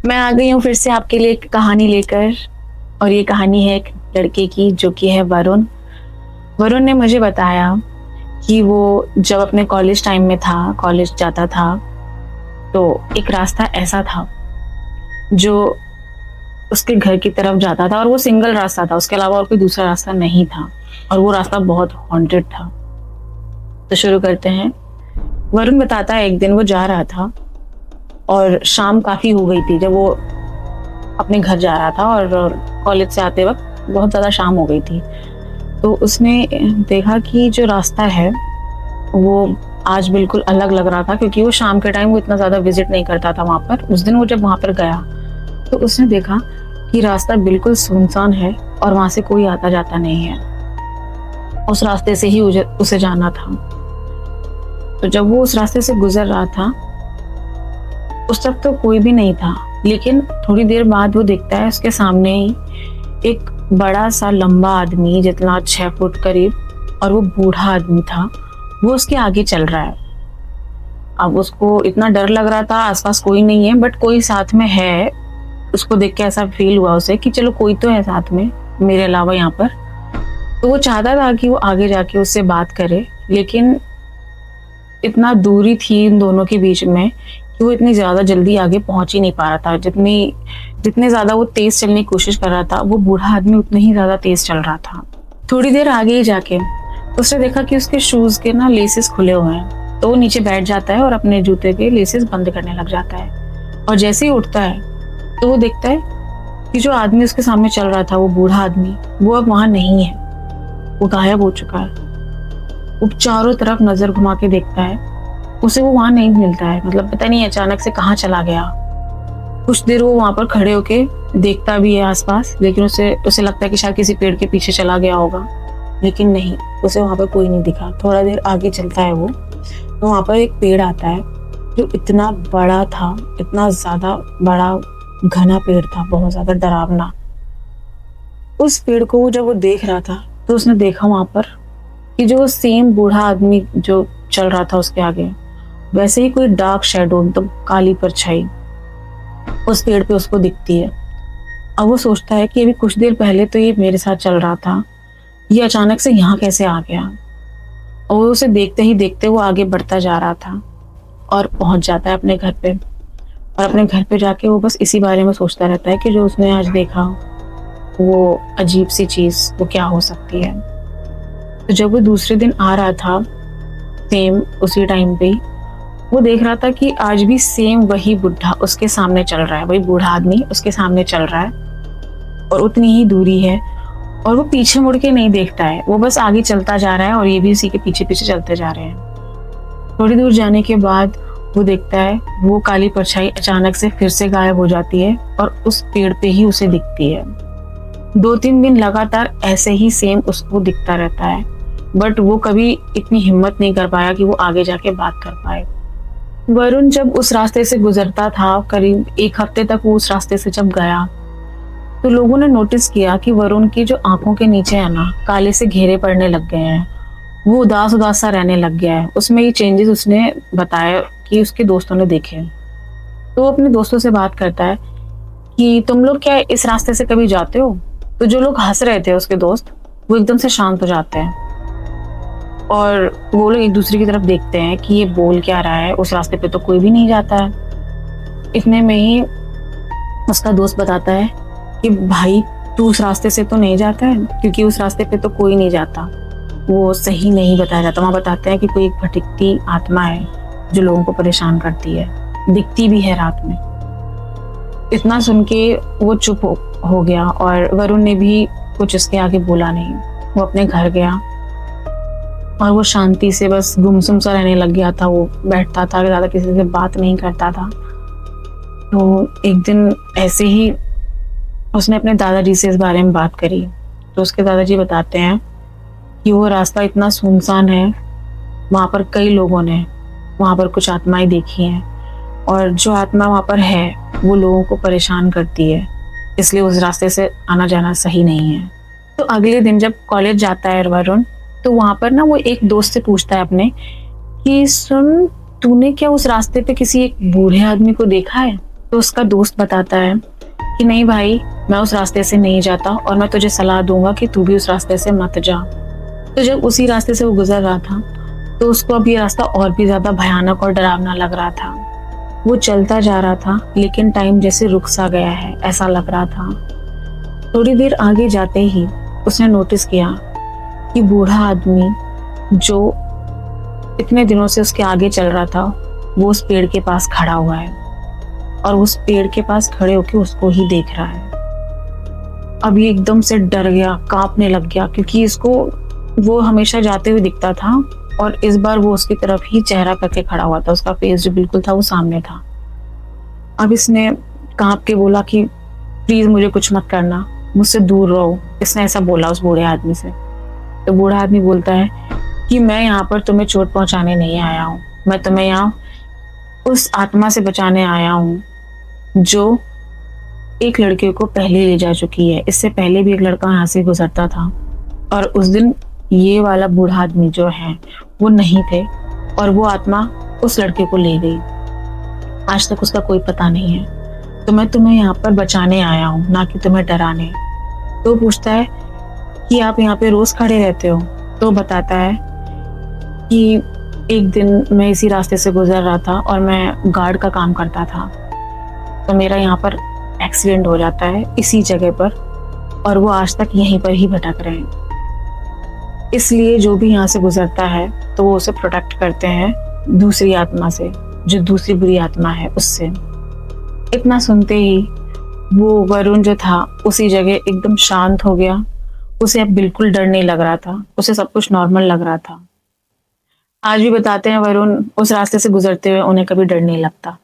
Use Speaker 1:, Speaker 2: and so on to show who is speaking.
Speaker 1: मैं आ गई हूँ फिर से आपके लिए एक कहानी लेकर। और ये कहानी है एक लड़के की जो कि है वरुण। वरुण ने मुझे बताया कि वो जब अपने कॉलेज टाइम में था, कॉलेज जाता था, तो एक रास्ता ऐसा था जो उसके घर की तरफ जाता था और वो सिंगल रास्ता था, उसके अलावा और कोई दूसरा रास्ता नहीं था और वो रास्ता बहुत हॉन्टेड था। तो शुरू करते हैं। वरुण बताता है एक दिन वो जा रहा था और शाम काफ़ी हो गई थी जब वो अपने घर जा रहा था और कॉलेज से आते वक्त बहुत ज़्यादा शाम हो गई थी। तो उसने देखा कि जो रास्ता है वो आज बिल्कुल अलग लग रहा था, क्योंकि वो शाम के टाइम वो इतना ज़्यादा विजिट नहीं करता था वहाँ पर। उस दिन वो जब वहाँ पर गया तो उसने देखा कि रास्ता बिल्कुल सुनसान है और वहाँ से कोई आता जाता नहीं है। उस रास्ते से ही उसे जाना था। तो जब वो उस रास्ते से गुजर रहा था उस वक्त तो कोई भी नहीं था, लेकिन थोड़ी देर बाद वो देखता है उसके सामने ही एक बड़ा सा लंबा आदमी, जितना 6 फुट करीब, और वो बूढ़ा आदमी था, वो उसके आगे चल रहा है। अब उसको इतना डर लग रहा था, आसपास कोई नहीं है बट कोई साथ में है। उसको देख के ऐसा फील हुआ उसे कि चलो कोई तो है साथ में मेरे अलावा यहाँ पर। तो वो चाहता था कि वो आगे जाके उससे बात करे, लेकिन इतना दूरी थी इन दोनों के बीच में कि वो इतनी ज़्यादा जल्दी आगे पहुंच ही नहीं पा रहा था। जितने ज़्यादा वो तेज़ चलने की कोशिश कर रहा था, वो बूढ़ा आदमी उतने ही ज़्यादा तेज़ चल रहा था। थोड़ी देर आगे ही जाके उसने देखा कि उसके शूज़ के ना लेसेस खुले हुए हैं। तो वो नीचे बैठ जाता है और अपने जूते के लेसेस बंद करने लग जाता है। और जैसे ही उठता है तो वो देखता है कि जो आदमी उसके सामने चल रहा था, वो बूढ़ा आदमी, वो अब वहाँ नहीं है, वो गायब हो चुका है। वो चारों तरफ नज़र घुमा के देखता है, उसे वो वहां नहीं मिलता है। मतलब पता नहीं अचानक से कहाँ चला गया। कुछ देर वो वहां पर खड़े होके देखता भी है आसपास, लेकिन उसे लगता है कि शायद किसी पेड़ के पीछे चला गया होगा, लेकिन नहीं, उसे वहां पर कोई नहीं दिखा। थोड़ा देर आगे चलता है वो, तो वहां पर एक पेड़ आता है जो इतना बड़ा था, इतना ज्यादा बड़ा घना पेड़ था, बहुत ज्यादा डरावना। उस पेड़ को जब वो देख रहा था तो उसने देखा वहां पर कि जो सेम बूढ़ा आदमी जो चल रहा था उसके आगे, वैसे ही कोई डार्क शैडो, एकदम काली परछाई उस पेड़ पे उसको दिखती है। अब वो सोचता है कि अभी कुछ देर पहले तो ये मेरे साथ चल रहा था, ये अचानक से यहाँ कैसे आ गया। और उसे देखते ही देखते वो आगे बढ़ता जा रहा था और पहुंच जाता है अपने घर पे। और अपने घर पे जाके वो बस इसी बारे में सोचता रहता है कि जो उसने आज देखा वो अजीब सी चीज वो क्या हो सकती है। तो जब वो दूसरे दिन आ रहा था सेम उसी टाइम पे, वो देख रहा था कि आज भी सेम वही बुढ़ा उसके सामने चल रहा है, वही बूढ़ा आदमी उसके सामने चल रहा है और उतनी ही दूरी है। और वो पीछे मुड़ के नहीं देखता है, वो बस आगे चलता जा रहा है और ये भी उसी के पीछे पीछे चलते जा रहे हैं। थोड़ी दूर जाने के बाद वो देखता है वो काली परछाई अचानक से फिर से गायब हो जाती है और उस पेड़ पे ही उसे दिखती है। 2-3 दिन लगातार ऐसे ही सेम उसको दिखता रहता है, बट वो कभी इतनी हिम्मत नहीं कर पाया कि वो आगे जाके बात कर पाए। वरुण जब उस रास्ते से गुजरता था, करीब 1 हफ्ते तक वो उस रास्ते से जब गया, तो लोगों ने नोटिस किया कि वरुण की जो आंखों के नीचे है ना, काले से घेरे पड़ने लग गए हैं। वो उदास उदास सा रहने लग गया है। उसमें ये चेंजेस उसने बताया कि उसके दोस्तों ने देखे। तो वो अपने दोस्तों से बात करता है कि तुम लोग क्या इस रास्ते से कभी जाते हो? तो जो लोग हंस रहे थे उसके दोस्त, वो एकदम से शांत हो जाते हैं और वो लोग एक दूसरे की तरफ देखते हैं कि ये बोल क्या रहा है, उस रास्ते पे तो कोई भी नहीं जाता है। इतने में ही उसका दोस्त बताता है कि भाई तू उस रास्ते से तो नहीं जाता है, क्योंकि उस रास्ते पे तो कोई नहीं जाता, वो सही नहीं बताया जाता। वहाँ बताते हैं कि कोई एक भटकती आत्मा है जो लोगों को परेशान करती है, दिखती भी है रात में। इतना सुन के वो चुप हो गया और वरुण ने भी कुछ इसके आगे बोला नहीं। वो अपने घर गया और वो शांति से बस गुमसुम सा रहने लग गया था। वो बैठता था, ज़्यादा किसी से बात नहीं करता था। तो एक दिन ऐसे ही उसने अपने दादाजी से इस बारे में बात करी, तो उसके दादाजी बताते हैं कि वो रास्ता इतना सुनसान है, वहाँ पर कई लोगों ने वहाँ पर कुछ आत्माएं देखी हैं और जो आत्मा वहाँ पर है वो लोगों को परेशान करती है, इसलिए उस रास्ते से आना जाना सही नहीं है। तो अगले दिन जब कॉलेज जाता है वरुण, तो वहाँ पर ना वो एक दोस्त से पूछता है अपने कि सुन, तूने क्या उस रास्ते पे किसी एक बूढ़े आदमी को देखा है? तो उसका दोस्त बताता है कि नहीं भाई, मैं उस रास्ते से नहीं जाता और मैं तुझे सलाह दूंगा कि तू भी उस रास्ते से मत जा। तो जब उसी रास्ते से वो गुजर रहा था तो उसको अब ये रास्ता और भी ज्यादा भयानक और डरावना लग रहा था। वो चलता जा रहा था लेकिन टाइम जैसे रुक सा गया है ऐसा लग रहा था। थोड़ी देर आगे जाते ही उसने नोटिस किया कि बूढ़ा आदमी जो इतने दिनों से उसके आगे चल रहा था वो उस पेड़ के पास खड़ा हुआ है और उस पेड़ के पास खड़े होकर उसको ही देख रहा है। अब ये एकदम से डर गया, कांपने लग गया, क्योंकि इसको वो हमेशा जाते हुए दिखता था और इस बार वो उसकी तरफ ही चेहरा करके खड़ा हुआ था। उसका फेस जो बिल्कुल था वो सामने था। अब इसने कांप के बोला कि प्लीज मुझे कुछ मत करना, मुझसे दूर रहो। इसने ऐसा बोला उस बूढ़े आदमी से। तो बूढ़ा आदमी बोलता है कि मैं यहाँ पर तुम्हें चोट पहुंचाने नहीं आया हूँ, मैं तुम्हें यहाँ उस आत्मा से बचाने आया हूँ जो एक लड़के को पहले ले जा चुकी है। इससे पहले भी एक लड़का यहाँ से गुजरता था और उस दिन ये वाला बूढ़ा आदमी जो है वो नहीं थे और वो आत्मा उस लड़के को ले गई। आज तक उसका कोई पता नहीं है। तो मैं तुम्हें यहाँ पर बचाने आया हूँ, ना कि तुम्हें डराने। तो पूछता है कि आप यहाँ पे रोज खड़े रहते हो? तो बताता है कि एक दिन मैं इसी रास्ते से गुजर रहा था और मैं गार्ड का काम करता था, तो मेरा यहाँ पर एक्सीडेंट हो जाता है इसी जगह पर और वो आज तक यहीं पर ही भटक रहे हैं। इसलिए जो भी यहाँ से गुजरता है तो वो उसे प्रोटेक्ट करते हैं दूसरी आत्मा से, जो दूसरी बुरी आत्मा है उससे। इतना सुनते ही वो वरुण जो था उसी जगह एकदम शांत हो गया। उसे अब बिल्कुल डर नहीं लग रहा था, उसे सब कुछ नॉर्मल लग रहा था। आज भी बताते हैं वरुण उस रास्ते से गुजरते हुए उन्हें कभी डर नहीं लगता।